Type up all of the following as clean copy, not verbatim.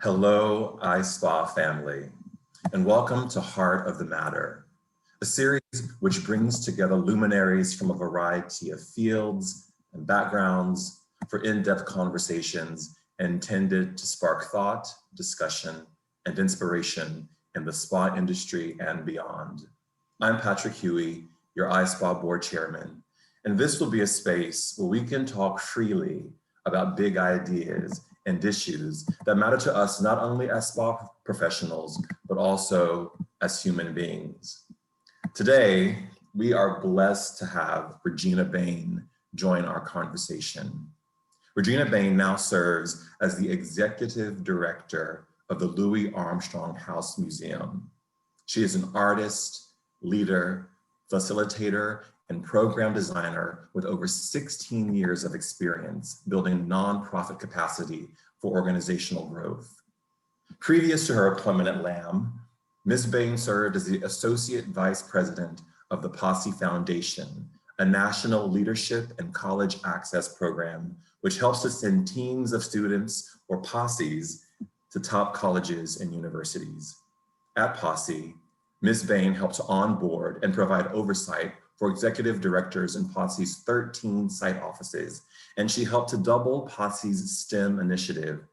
Hello, iSpa family, and welcome to Heart of the Matter, a series which brings together luminaries from a variety of fields and backgrounds for in-depth conversations intended to spark thought, discussion, and inspiration in the spa industry and beyond. I'm Patrick Huey, your iSpa board chairman, and this will be a space where we can talk freely about big ideas and issues that matter to us not only as spa professionals, but also as human beings. Today, we are blessed to have Regina Bain join our conversation. Regina Bain now serves as the executive director of the Louis Armstrong House Museum. She is an artist, leader, facilitator, and program designer with over 16 years of experience building nonprofit capacity for organizational growth. Previous to her appointment at LAHM, Ms. Bain served as the Associate Vice President of the Posse Foundation, a national leadership and college access program which helps to send teams of students or posses to top colleges and universities. At Posse, Ms. Bain helped to onboard and provide oversight for executive directors in Posse's 13 site offices, and she helped to double Posse's STEM initiative.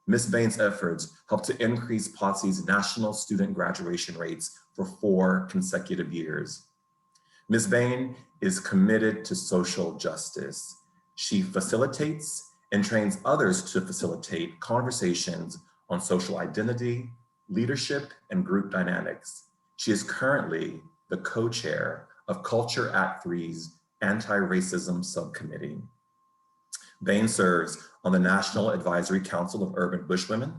Ms. Bain's efforts helped to increase Posse's national student graduation rates for 4 consecutive years. Ms. Bain is committed to social justice. She facilitates and trains others to facilitate conversations on social identity, leadership, and group dynamics. She is currently the co-chair of Culture Act 3's Anti-Racism Subcommittee. Bain serves on the National Advisory Council of Urban Bushwomen,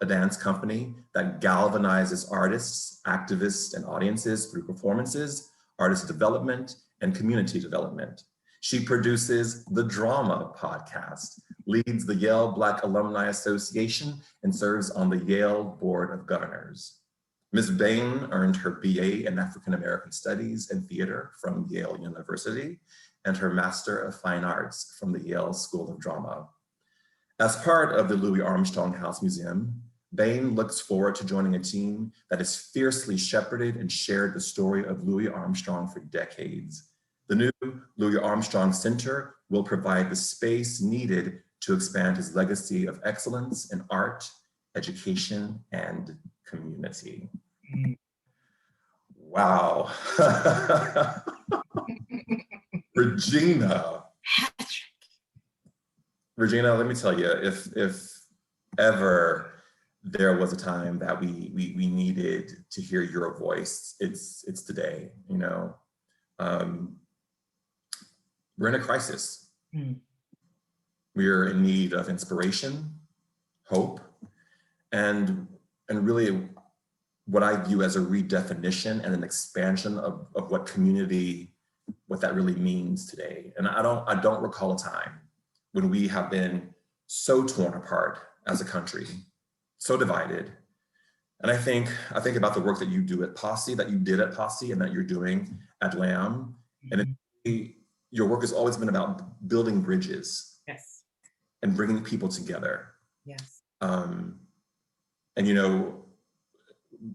a dance company that galvanizes artists, activists, and audiences through performances, artist development, and community development. She produces the Drama podcast, leads the Yale Black Alumni Association, and serves on the Yale Board of Governors. Ms. Bain earned her BA in African American Studies and Theater from Yale University and her Master of Fine Arts from the Yale School of Drama. As part of the Louis Armstrong House Museum, Bain looks forward to joining a team that has fiercely shepherded and shared the story of Louis Armstrong for decades. The new Louis Armstrong Center will provide the space needed to expand his legacy of excellence in art, education, and community. Wow. Regina. Regina, let me tell you, if ever there was a time that we needed to hear your voice, it's today, you know. We're in a crisis. We're in need of inspiration, hope, and really what I view as a redefinition and an expansion of what community, what that really means today. And I don't recall a time when we have been so torn apart as a country, so divided. And I think about the work that you do at Posse, that you did at Posse, and that you're doing at LAHM. And your work has always been about building bridges. Yes. And bringing people together. Yes. And you know,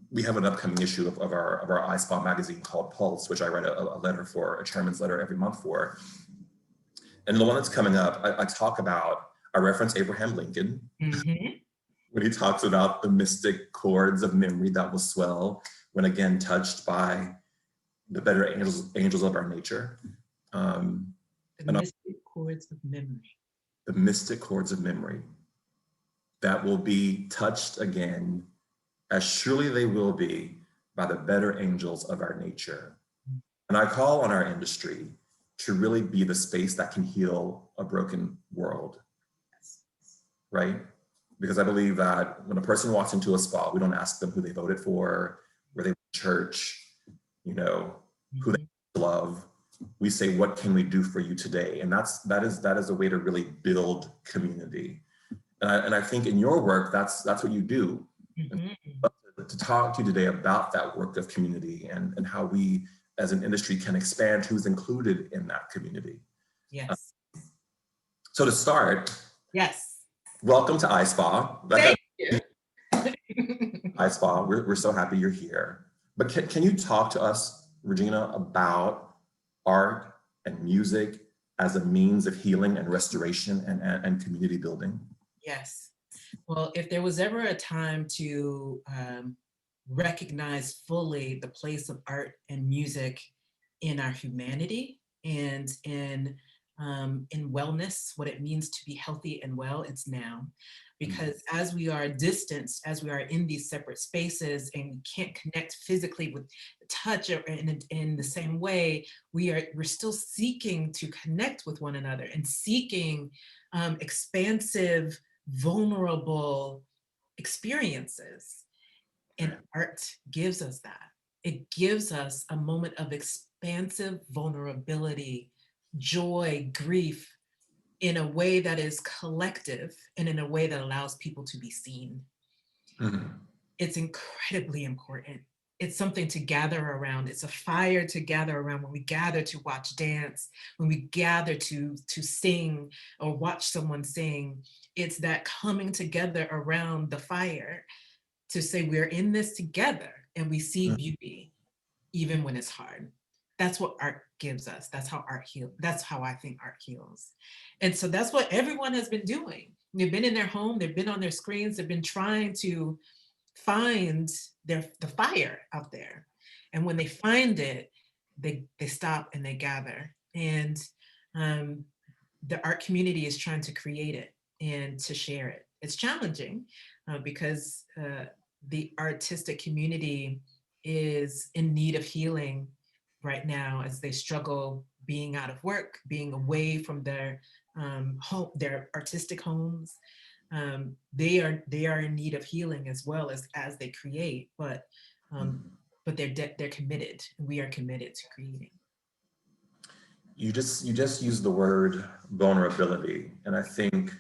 we have an upcoming issue of our iSpa magazine called Pulse, which I write a letter for, a chairman's letter every month for. And the one that's coming up, I reference Abraham Lincoln when he talks about the mystic chords of memory that will swell when again touched by the better angels of our nature. The mystic chords of memory. The mystic chords of memory that will be touched again, as surely they will be, by the better angels of our nature. And I call on our industry to really be the space that can heal a broken world, right? Because I believe that when a person walks into a spa, we don't ask them who they voted for, where they went to church, you know, who they love. We say, what can we do for you today? And that is a way to really build community. And I think in your work, that's what you do. To talk to you today about that work of community and how we as an industry can expand who's included in that community. Yes. So to start, yes. Welcome to iSpa. Thank you. Hi, Spa. We're so happy you're here. But can you talk to us, Regina, about art and music as a means of healing and restoration and community building? Yes. Well, if there was ever a time to recognize fully the place of art and music in our humanity and in wellness, what it means to be healthy and well, it's now. Because as we are distanced, as we are in these separate spaces and can't connect physically with touch or in the same way, we're still seeking to connect with one another and seeking expansive, vulnerable experiences. And art gives us that. It gives us a moment of expansive vulnerability, joy, grief, in a way that is collective and in a way that allows people to be seen. It's incredibly important. It's something to gather around. It's a fire to gather around when we gather to watch dance, when we gather to sing or watch someone sing. It's that coming together around the fire to say we're in this together and we see beauty even when it's hard. That's what art gives us. That's how art heals. That's how I think art heals. And so that's what everyone has been doing. They've been in their home, they've been on their screens, they've been trying to find the fire out there. And when they find it, they stop and they gather. And the art community is trying to create it and to share it. It's challenging because the artistic community is in need of healing right now as they struggle being out of work, being away from their home, their artistic homes. They are in need of healing as well as they create, but they're committed. We are committed to creating. You just used the word vulnerability, and I think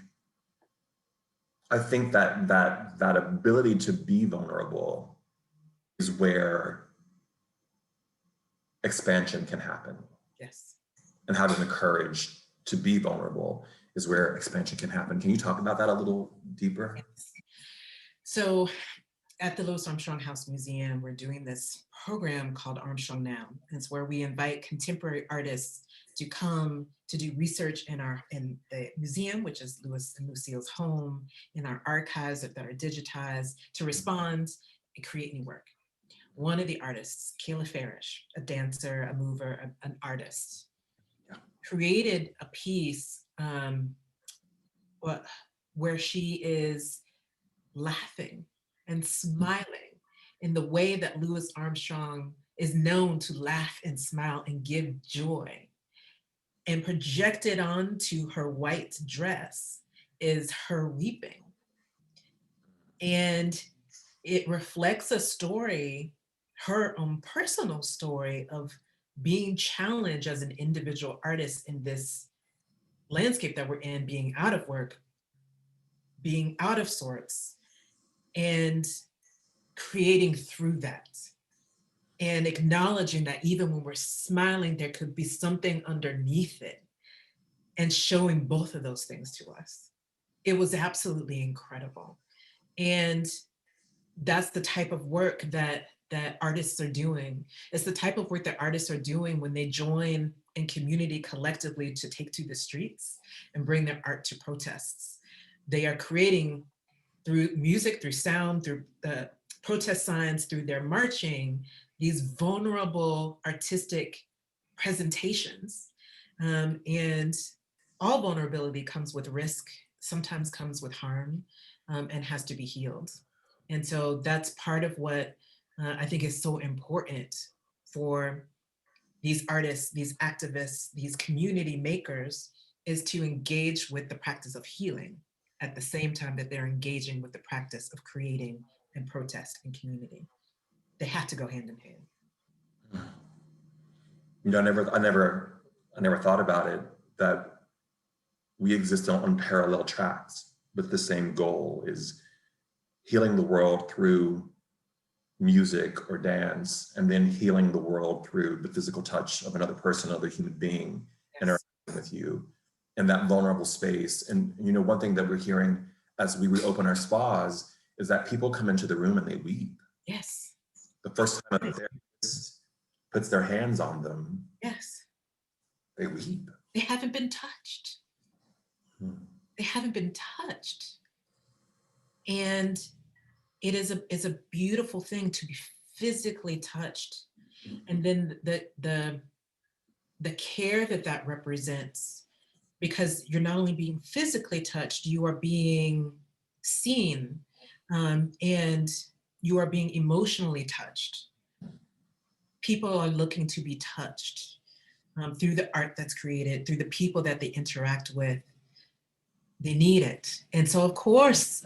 that ability to be vulnerable is where expansion can happen. Yes. And having the courage to be vulnerable is where expansion can happen. Can you talk about that a little deeper? Yes. So at the Louis Armstrong House Museum, we're doing this program called Armstrong Now. It's where we invite contemporary artists to come to do research in the museum, which is Louis and Lucille's home, in our archives that are digitized, to respond and create new work. One of the artists, Kayla Farish, a dancer, a mover, an artist, created a piece where she is laughing and smiling in the way that Louis Armstrong is known to laugh and smile and give joy. And projected onto her white dress is her weeping. And it reflects a story, her own personal story of being challenged as an individual artist in this landscape that we're in, being out of work, being out of sorts, and creating through that. And acknowledging that even when we're smiling, there could be something underneath it, and showing both of those things to us. It was absolutely incredible. And that's the type of work that artists are doing. It's the type of work that artists are doing when they join in community collectively to take to the streets and bring their art to protests. They are creating through music, through sound, through protest signs, through their marching, these vulnerable artistic presentations. And all vulnerability comes with risk, sometimes comes with harm, and has to be healed. And so that's part of what I think is so important for these artists, these activists, these community makers, is to engage with the practice of healing at the same time that they're engaging with the practice of creating and protest in community. They have to go hand in hand. You know, I never thought about it, that we exist on parallel tracks, but the same goal is healing the world through music or dance, and then healing the world through the physical touch of another person, another human being, interacting with you in that vulnerable space. And you know, one thing that we're hearing as we reopen our spas is that people come into the room and they weep. Yes. The first time a therapist puts their hands on them, yes, they weep. they haven't been touched. Hmm. They haven't been touched. And it's a beautiful thing to be physically touched. And then the care that represents, because you're not only being physically touched, you are being seen, and you are being emotionally touched. People are looking to be touched through the art that's created, through the people that they interact with. They need it. And so of course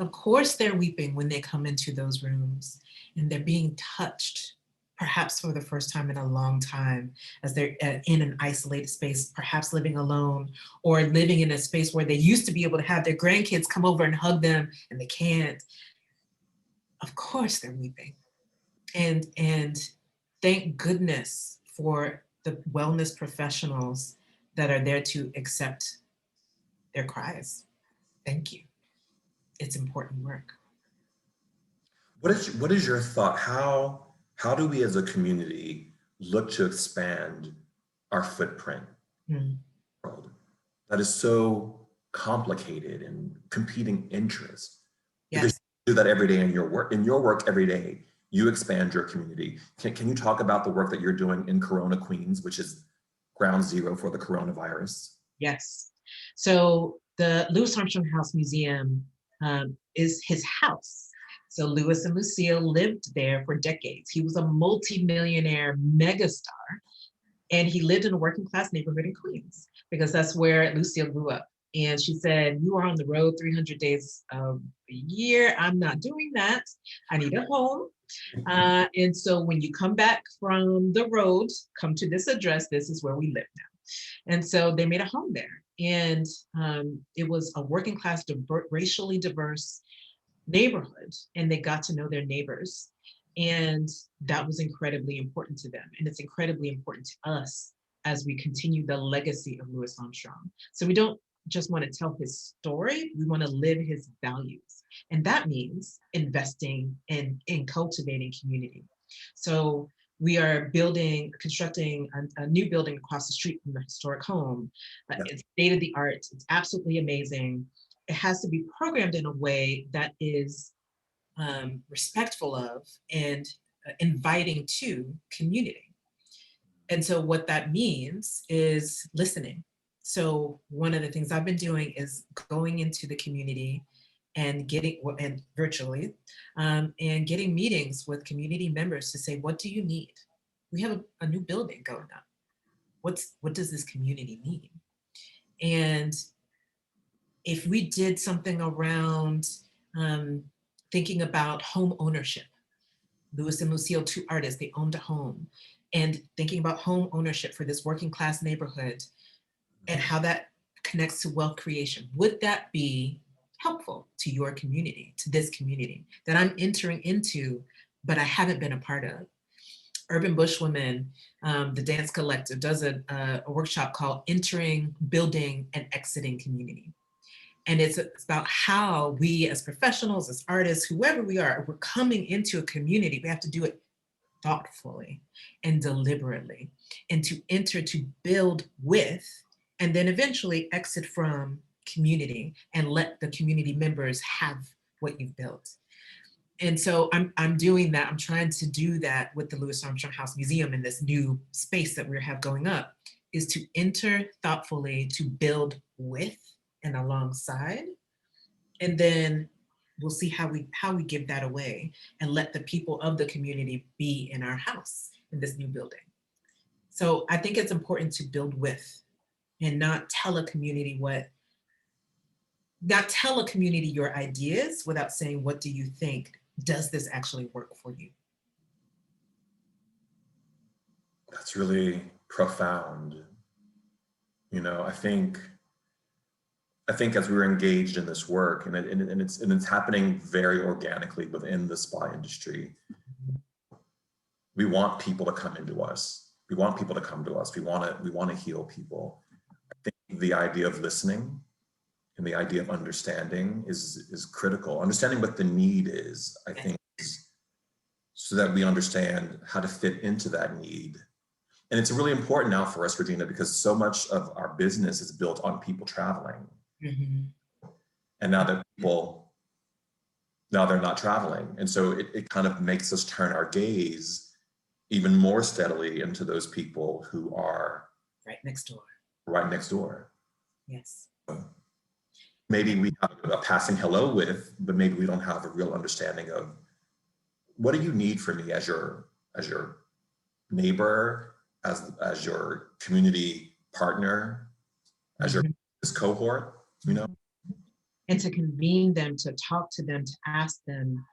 they're weeping when they come into those rooms, and they're being touched, perhaps for the first time in a long time, as they're in an isolated space, perhaps living alone, or living in a space where they used to be able to have their grandkids come over and hug them, and they can't. Of course they're weeping. And thank goodness for the wellness professionals that are there to accept their cries. Thank you. It's important work. What is your thought? How do we as a community look to expand our footprint? Mm. World that is so complicated and competing interests? Because Yes. you do that every day in your work. In your work every day, you expand your community. Can you talk about the work that you're doing in Corona, Queens, which is ground zero for the coronavirus? Yes. So the Louis Armstrong House Museum is his house. So Louis and Lucille lived there for decades. He was a multi-millionaire megastar, and he lived in a working class neighborhood in Queens, because that's where Lucille grew up. And she said, you are on the road 300 days a year. I'm not doing that. I need a home. And so when you come back from the road, come to this address. This is where we live now. And so they made a home there. And it was a working class, racially diverse neighborhood, and they got to know their neighbors. And that was incredibly important to them. And it's incredibly important to us as we continue the legacy of Louis Armstrong. So we don't just want to tell his story, we want to live his values. And that means investing in cultivating community. So we are constructing a new building across the street from the historic home. It's state of the art. It's absolutely amazing. It has to be programmed in a way that is respectful of and inviting to community. And so what that means is listening. So one of the things I've been doing is going into the community and virtually, and getting meetings with community members to say, what do you need? We have a new building going up. What does this community need? And if we did something around thinking about home ownership, Louis and Lucille, two artists, they owned a home, and thinking about home ownership for this working class neighborhood and how that connects to wealth creation, would that be helpful to your community, to this community that I'm entering into, but I haven't been a part of? Urban Bushwomen, the dance collective, does a workshop called Entering, Building, and Exiting Community. And it's about how we as professionals, as artists, whoever we are, we're coming into a community, we have to do it thoughtfully and deliberately, and to enter to build with, and then eventually exit from community and let the community members have what you've built. And so I'm doing that. I'm trying to do that with the Louis Armstrong House Museum in this new space that we have going up, is to enter thoughtfully, to build with and alongside, and then we'll see how we give that away and let the people of the community be in our house in this new building. So I think it's important to build with and not tell a community your ideas without saying, what do you think? Does this actually work for you? That's really profound. You know, I think as we were engaged in this work, and it's happening very organically within the spa industry, we want people to come into us. We want people to come to us. We want to heal people. I think the idea of listening and the idea of understanding is critical. Understanding what the need is, I think, so that we understand how to fit into that need. And it's really important now for us, Regina, because so much of our business is built on people traveling. And now that now they're not traveling. And so it kind of makes us turn our gaze even more steadily into those people who are right next door. Right next door. Yes. Maybe we have a passing hello with, but maybe we don't have a real understanding of what do you need from me as your neighbor, as your community partner, as your cohort, you know? And to convene them, to talk to them, to ask them,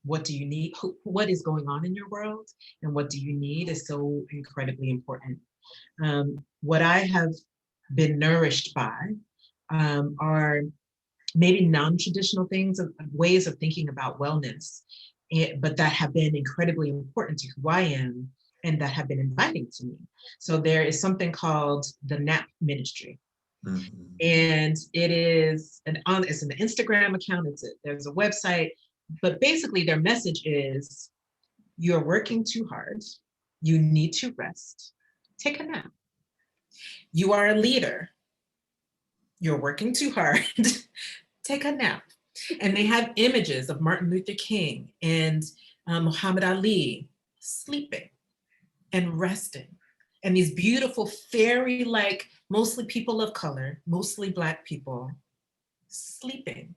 what do you need? What is going on in your world? And what do you need is so incredibly important. What I have been nourished by are maybe non-traditional things, ways of thinking about wellness, but that have been incredibly important to who I am and that have been inviting to me. So there is something called the NAP ministry. And it is it's an Instagram account, there's a website, but basically their message is, you're working too hard, you need to rest, take a nap. You are a leader, you're working too hard, take a nap. And they have images of Martin Luther King and Muhammad Ali sleeping and resting. And these beautiful fairy-like, mostly people of color, mostly Black people, sleeping.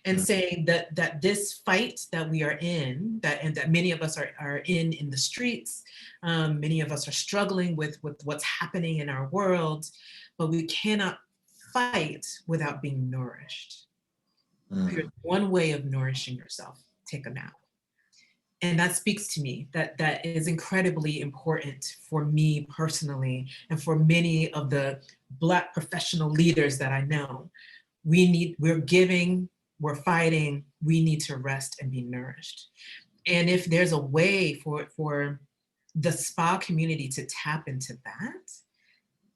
And saying that this fight that we are in, and that many of us are in the streets, many of us are struggling with what's happening in our world, but we cannot fight without being nourished. There's one way of nourishing yourself: take a nap. And that speaks to me, that is incredibly important for me personally, and for many of the Black professional leaders that I know. We're giving, we're fighting, we need to rest and be nourished. And if there's a way for the spa community to tap into that,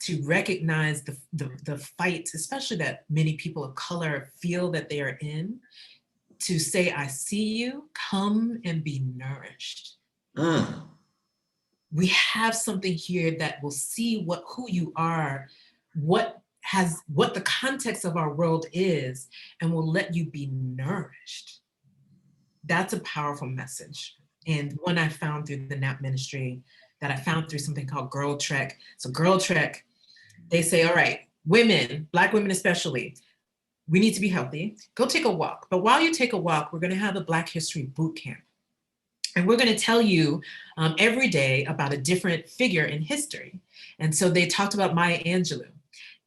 to recognize the fight, especially that many people of color feel that they are in, to say, I see you, come and be nourished. We have something here that will see who you are, what the context of our world is, and will let you be nourished. That's a powerful message. And one I found through the NAP ministry, that I found through something called Girl Trek. So Girl Trek, they say, all right, women, Black women especially, we need to be healthy. Go take a walk. But while you take a walk, we're going to have a Black History boot camp. And we're going to tell you every day about a different figure in history. And so they talked about Maya Angelou.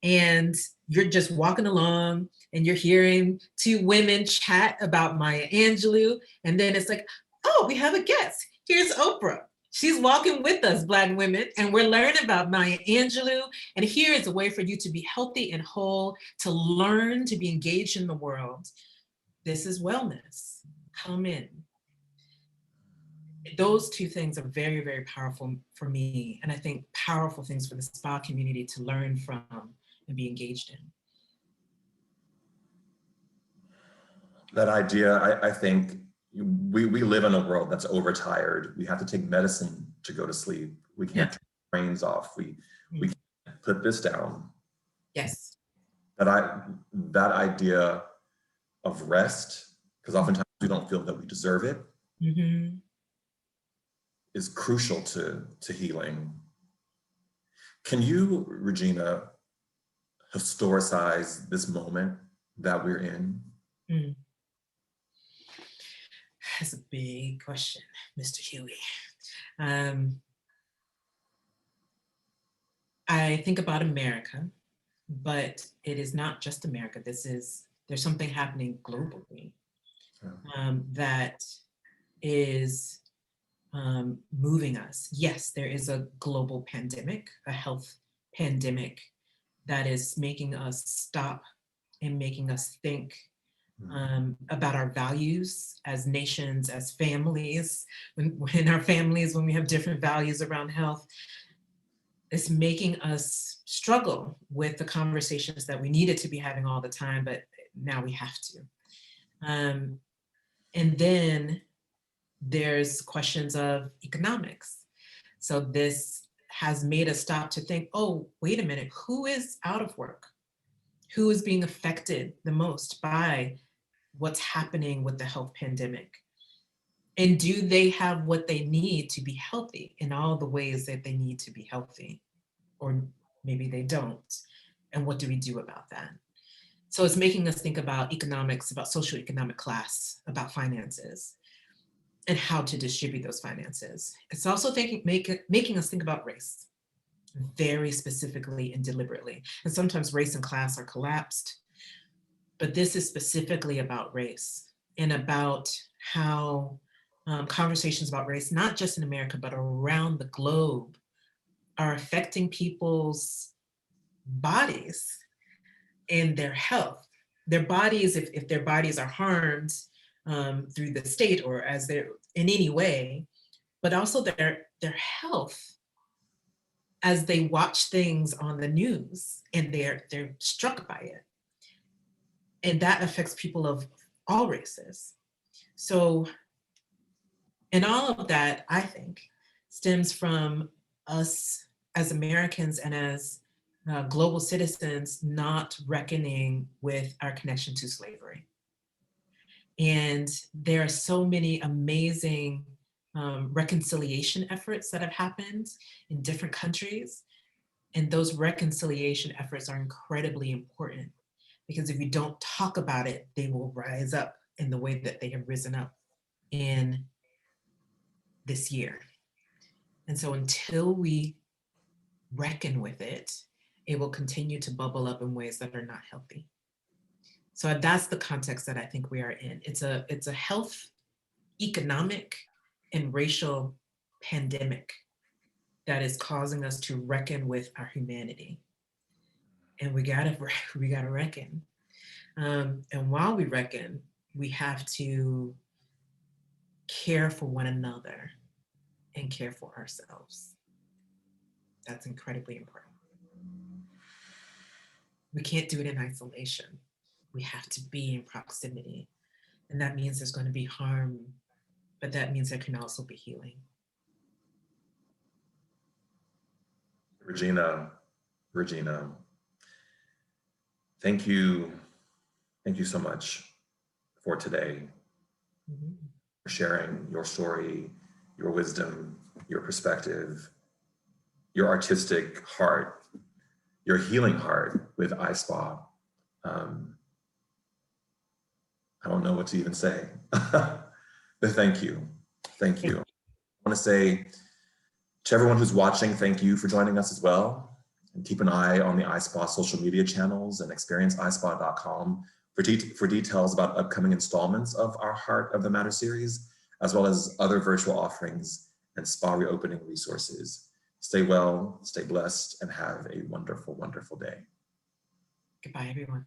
And you're just walking along and you're hearing two women chat about Maya Angelou. And then it's like, oh, we have a guest. Here's Oprah. She's walking with us, Black women, and we're learning about Maya Angelou. And here is a way for you to be healthy and whole, to learn, to be engaged in the world. This is wellness. Come in. Those two things are very, very powerful for me. And I think powerful things for the spa community to learn from and be engaged in. That idea, I think we live in a world that's overtired. We have to take medicine to go to sleep. We can't turn our brains off. We can't put this down. Yes. That idea of rest, because oftentimes we don't feel that we deserve it, is crucial to healing. Can you, Regina, historicize this moment that we're in? That's a big question, Mr. Huey. I think about America, but it is not just America. There's something happening globally that is moving us. Yes, there is a global pandemic, a health pandemic that is making us stop and making us think about our values as nations, as families, when our families, when we have different values around health. it's making us struggle with the conversations that we needed to be having all the time, but now we have to. And then there's questions of economics. So this has made us stop to think, oh, wait a minute, who is out of work? Who is being affected the most by what's happening with the health pandemic? And do they have what they need to be healthy in all the ways that they need to be healthy? Or maybe they don't. And what do we do about that? So it's making us think about economics, about socioeconomic class, about finances, and how to distribute those finances. It's also making us think about race, very specifically and deliberately. And sometimes race and class are collapsed, but this is specifically about race and about how conversations about race, not just in America, but around the globe, are affecting people's bodies and their health. Their bodies, if their bodies are harmed through the state or as they're in any way, but also their health as they watch things on the news and they're struck by it. And that affects people of all races. So, and all of that, I think, stems from us as Americans and as global citizens not reckoning with our connection to slavery. And there are so many amazing reconciliation efforts that have happened in different countries. And those reconciliation efforts are incredibly important because if you don't talk about it, they will rise up in the way that they have risen up in this year. And so until we reckon with it, it will continue to bubble up in ways that are not healthy. So that's the context that I think we are in. It's a health, economic, and racial pandemic that is causing us to reckon with our humanity. And we gotta reckon. And while we reckon, we have to care for one another and care for ourselves. That's incredibly important. We can't do it in isolation. We have to be in proximity. And that means there's going to be harm, but that means there can also be healing. Regina, thank you so much for today, for sharing your story, your wisdom, your perspective, your artistic heart, your healing heart with iSpa. I don't know what to even say, but thank you. I want to say to everyone who's watching, thank you for joining us as well. And keep an eye on the iSpa social media channels and experienceispa.com for details about upcoming installments of our Heart of the Matter series, as well as other virtual offerings and spa reopening resources. Stay well, stay blessed, and have a wonderful, wonderful day. Goodbye, everyone.